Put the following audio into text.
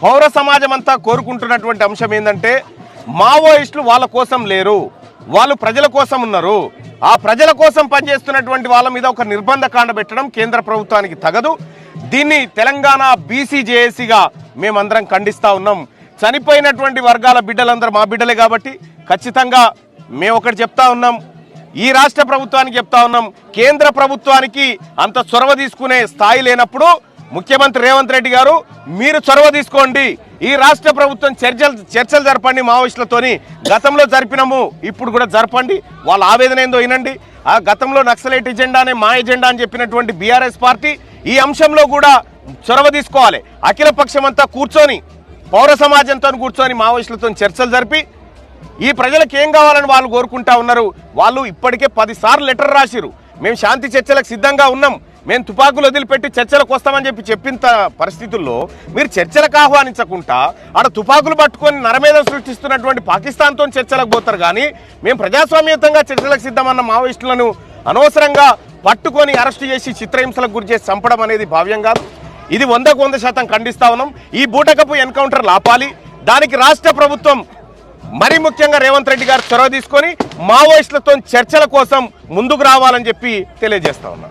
పౌర సమాజం అంతా కోరుకుంటున్నటువంటి అంశం ఏంటంటే మావోయిస్టులు వాళ్ళ కోసం లేరు, వాళ్ళు ప్రజల కోసం ఉన్నారు. ఆ ప్రజల కోసం పనిచేస్తున్నటువంటి వాళ్ళ మీద ఒక నిర్బంధ కాండ పెట్టడం కేంద్ర ప్రభుత్వానికి తగదు. దీన్ని తెలంగాణ బీసీ జేఏసీగా మేమందరం ఖండిస్తూ ఉన్నాం. చనిపోయినటువంటి వర్గాల బిడ్డలందరూ మా బిడ్డలే కాబట్టి ఖచ్చితంగా మేము ఒకటి చెప్తా ఉన్నాం, ఈ రాష్ట్ర ప్రభుత్వానికి చెప్తా ఉన్నాం, కేంద్ర ప్రభుత్వానికి అంత చొరవ తీసుకునే స్థాయి లేనప్పుడు ముఖ్యమంత్రి రేవంత్ రెడ్డి గారు మీరు చొరవ తీసుకోండి, ఈ రాష్ట్ర ప్రభుత్వం చర్చలు జరపండి మావోయిస్టులతోని. గతంలో జరిపినాము, ఇప్పుడు కూడా జరపండి, వాళ్ళ ఆవేదన ఏందో వినండి. ఆ గతంలో నక్సలైట్ ఎజెండానే మా ఎజెండా అని చెప్పినటువంటి బీఆర్ఎస్ పార్టీ ఈ అంశంలో కూడా చొరవ తీసుకోవాలి. అఖిల పక్షం అంతా కూర్చొని పౌర సమాజంతో కూర్చొని మావోయిస్టులతో చర్చలు జరిపి ఈ ప్రజలకు ఏం కావాలని వాళ్ళు కోరుకుంటా ఉన్నారు. వాళ్ళు ఇప్పటికే 10 సార్లు లెటర్ రాసిరు, మేము శాంతి చర్చలకు సిద్ధంగా ఉన్నాం, మేము తుపాకులు వదిలిపెట్టి చర్చలకు వస్తామని చెప్పిన పరిస్థితుల్లో మీరు చర్చలకు ఆహ్వానించకుండా ఆడ తుపాకులు పట్టుకొని నరమేధం సృష్టిస్తున్నటువంటి పాకిస్తాన్తో చర్చలకు పోతారు. కానీ మేము ప్రజాస్వామ్యయుతంగా చర్చలకు సిద్ధమన్న మావోయిస్టులను అనవసరంగా పట్టుకొని అరెస్టు చేసి చిత్రహింసలకు గురి చేసి చంపడం అనేది భావ్యం కాదు. ఇది 100% ఖండిస్తా ఉన్నాం. ఈ బూటకపు ఎన్కౌంటర్లు ఆపాలి. దానికి రాష్ట్ర ప్రభుత్వం మరి ముఖ్యంగా రేవంత్ రెడ్డి గారు చొరవ తీసుకొని మావోయిస్టులతో చర్చల కోసం ముందుకు రావాలని చెప్పి తెలియజేస్తా ఉన్నాం.